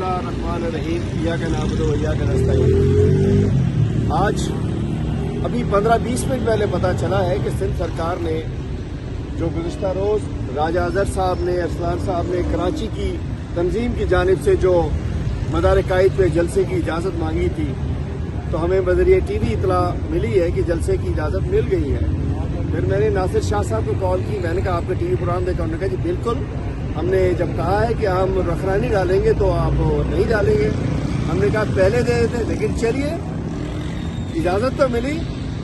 बिस्मिल्लाहिर्रहमानिर्रहीम इय्याक नअबुदु व इय्याक नस्तईन। आज अभी 15-20 मिनट पहले पता चला है कि सिंध सरकार ने जो गुज़िश्ता रोज़ राजा अज़हर साहब ने, अरसलान साहब ने कराची की तंजीम की जानिब से जो मदार कायद पे जलसे की इजाज़त मांगी थी, तो हमें बज़रिए टीवी इतला मिली है कि जलसे की इजाज़त मिल गई है। फिर मैंने नासिर शाह साहब को कॉल की, मैंने कहा आपका टीवी प्रोग्राम देखा? उन्होंने कहा जी बिल्कुल, हमने जब कहा है कि हम रखरानी डालेंगे तो आप नहीं डालेंगे। हमने कहा पहले दे देते, लेकिन चलिए इजाज़त तो मिली।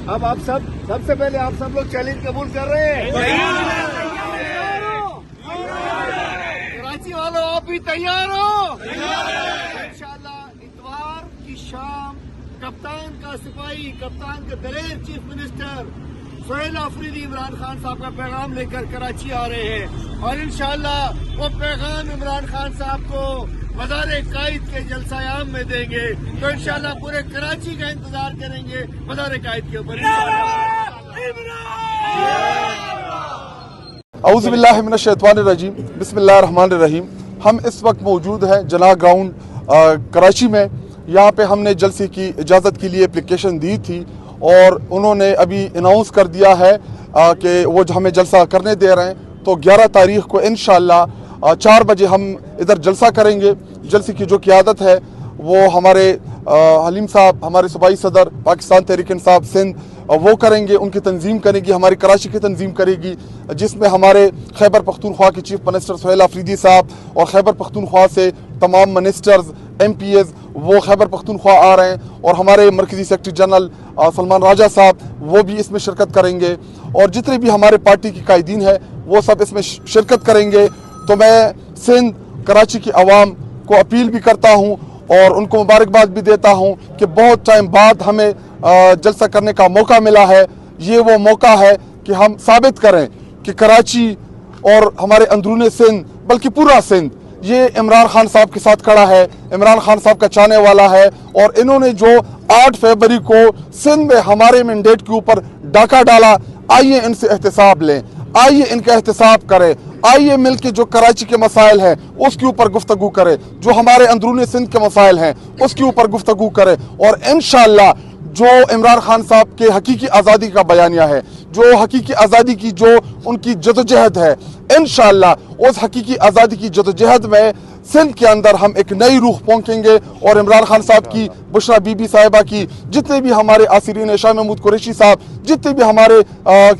अब आप सबसे पहले आप सब लोग चैलेंज कबूल कर रहे हैं? कराची वालों आप भी तैयार हो? इंशाअल्लाह इतवार की शाम कप्तान का सिपाही, कप्तान का दलेर चीफ मिनिस्टर सोहेल आफरीदी इमरान खान साहब का पैगाम लेकर कराची आ रहे हैं, और इंशाअल्लाह वो पैगाम इमरान खान साहब को मदार कायद के जलसायाम में देंगे। तो इंशाअल्लाह पूरे कराची का इंतजार करेंगे मदार कायद के ऊपर। औज़ु बिल्लाहि मिनश शैतानिर रजीम, बिस्मिल्लाहिर रहमानिर रहीम। हम इस वक्त मौजूद हैं जना ग्राउंड कराची में। यहाँ पे हमने जलसे की इजाज़त के लिए एप्लीकेशन दी थी और उन्होंने अभी अनाउंस कर दिया है कि वो हमें जलसा करने दे रहे हैं। तो 11 तारीख को इंशाअल्लाह 4 बजे हम इधर जलसा करेंगे। जलसे की जो क़ियादत है वो हमारे हलीम साहब, हमारे सूबाई सदर पाकिस्तान तहरीक इंसाफ सिंध, वो करेंगे, उनकी तंजीम करेगी, हमारी कराची की तंजीम करेगी, जिसमें हमारे खैबर पख्तूनख्वा के चीफ मिनिस्टर सोहेल आफरीदी साहब और खैबर पख्तूनख्वा से तमाम मिनिस्टर्स, MPs वो खैबर पख्तूनख्वा आ रहे हैं, और हमारे मरकज़ी सेक्रेटरी जनरल सलमान राजा साहब वो भी इसमें शिरकत करेंगे, और जितने भी हमारे पार्टी के कायदीन हैं वो सब इसमें शिरकत करेंगे। तो मैं सिंध कराची की आवाम को अपील भी करता हूँ और उनको मुबारकबाद भी देता हूँ कि बहुत टाइम बाद हमें जलसा करने का मौका मिला है। ये वो मौका है कि हम साबित करें कि कराची और हमारे अंदरून सिंध, बल्कि पूरा सिंध, ये इमरान खान साहब के साथ खड़ा है, इमरान खान साहब का चाहने वाला है। और इन्होंने जो 8 फरवरी को सिंध में हमारे मैंडेट के ऊपर डाका डाला, आइए इनसे एहतसाब लें, आइए इनका एहतसाब करें, आइए मिलके जो कराची के मसाइल हैं उसके ऊपर गुफ्तगू करें, जो हमारे अंदरून सिंध के मसाइल हैं उसके ऊपर गुफ्तगू करें। और इंशाअल्लाह जो इमरान खान साहब के हकीकी आज़ादी का बयानिया है, जो हकीकी आज़ादी की जो उनकी जदोजहद है, इंशाअल्लाह उस हकीकी आज़ादी की जदोजहद में सिंध के अंदर हम एक नई रूह पोंकेंगे। और इमरान खान साहब की, बुशरा बीबी साहिबा की, जितने भी हमारे आसिरीन, शाह महमूद कुरैशी साहब, जितने भी हमारे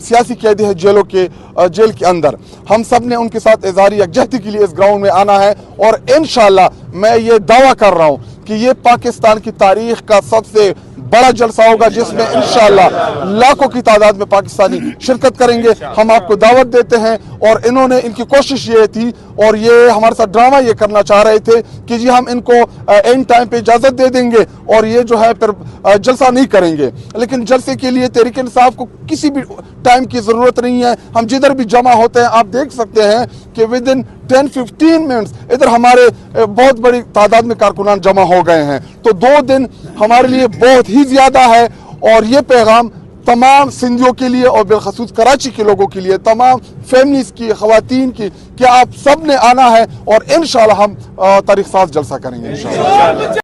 सियासी कैदी हैं जेल के अंदर, हम सब ने उनके साथ इज़हार यकजहती के लिए इस ग्राउंड में आना है। और इंशाअल्लाह मैं ये दावा कर रहा हूँ कि ये पाकिस्तान की तारीख का सबसे बड़ा जलसा होगा, जिसमें इंशाअल्लाह लाखों की तादाद में पाकिस्तानी शिरकत करेंगे। हम आपको दावत देते हैं। और इन्होंने, इनकी कोशिश ये थी और ये हमारे साथ ड्रामा ये करना चाह रहे थे कि जी हम इनको एंड टाइम पे इजाज़त दे देंगे और ये जो है फिर जलसा नहीं करेंगे। लेकिन जलसे के लिए तहरीक इंसाफ को किसी भी टाइम की ज़रूरत नहीं है। हम जिधर भी जमा होते हैं आप देख सकते हैं कि विद इन 10-15 मिनट्स इधर हमारे बहुत बड़ी तादाद में कारकुनान जमा हो गए हैं। तो 2 दिन हमारे लिए बहुत ही ज़्यादा है। और ये पैगाम तमाम सिंधियों के लिए और बिलखसूस कराची के लोगों के लिए, तमाम फैमिलीज़ की, ख़वातीन की, कि आप सब ने आना है और इंशाअल्लाह हम तारीख साज जलसा करेंगे इंशाअल्लाह।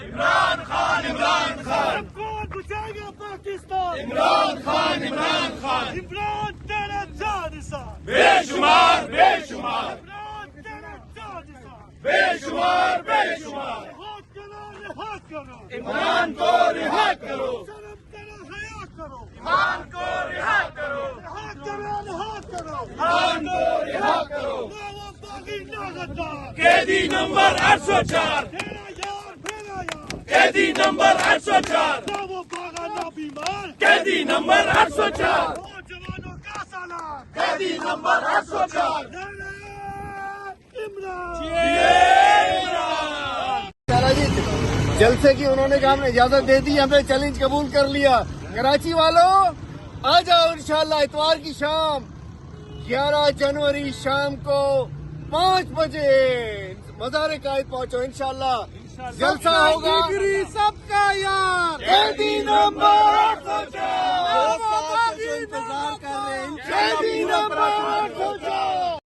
इमरान खान, इमरान खान, कौन बचाएगा पाकिस्तान? इमरान खान, इमरान खान, इमरान तेरा जानिसार, बेशुमार बेशुमार, इमरान तेरा जानिसार, बेशुमार बेशुमार। रिहा करो, इमरान को रिहा करो, शर्म करो, हया करो, ईमान को रिहा करो, रिहा करो, रिहा करो, ईमान को रिहा करो। नावा बागी नागदार, कैदी नंबर 804, कैदी नंबर 804, कैदी नंबर 804, जवानों का सालाम, कैदी नंबर 804। जलसे की उन्होंने कहा हमने इजाजत दे दी, हमने चैलेंज कबूल कर लिया। कराची वालों آ جاؤ انشاءاللہ اتوار کی شام 11 جنوری شام کو 5 بجے مزار قائد پہنچو انشاءاللہ جلسہ ہوگا سب کا یار قیدی نمبر 804 انتظار کر رہے ہیں قیدی نمبر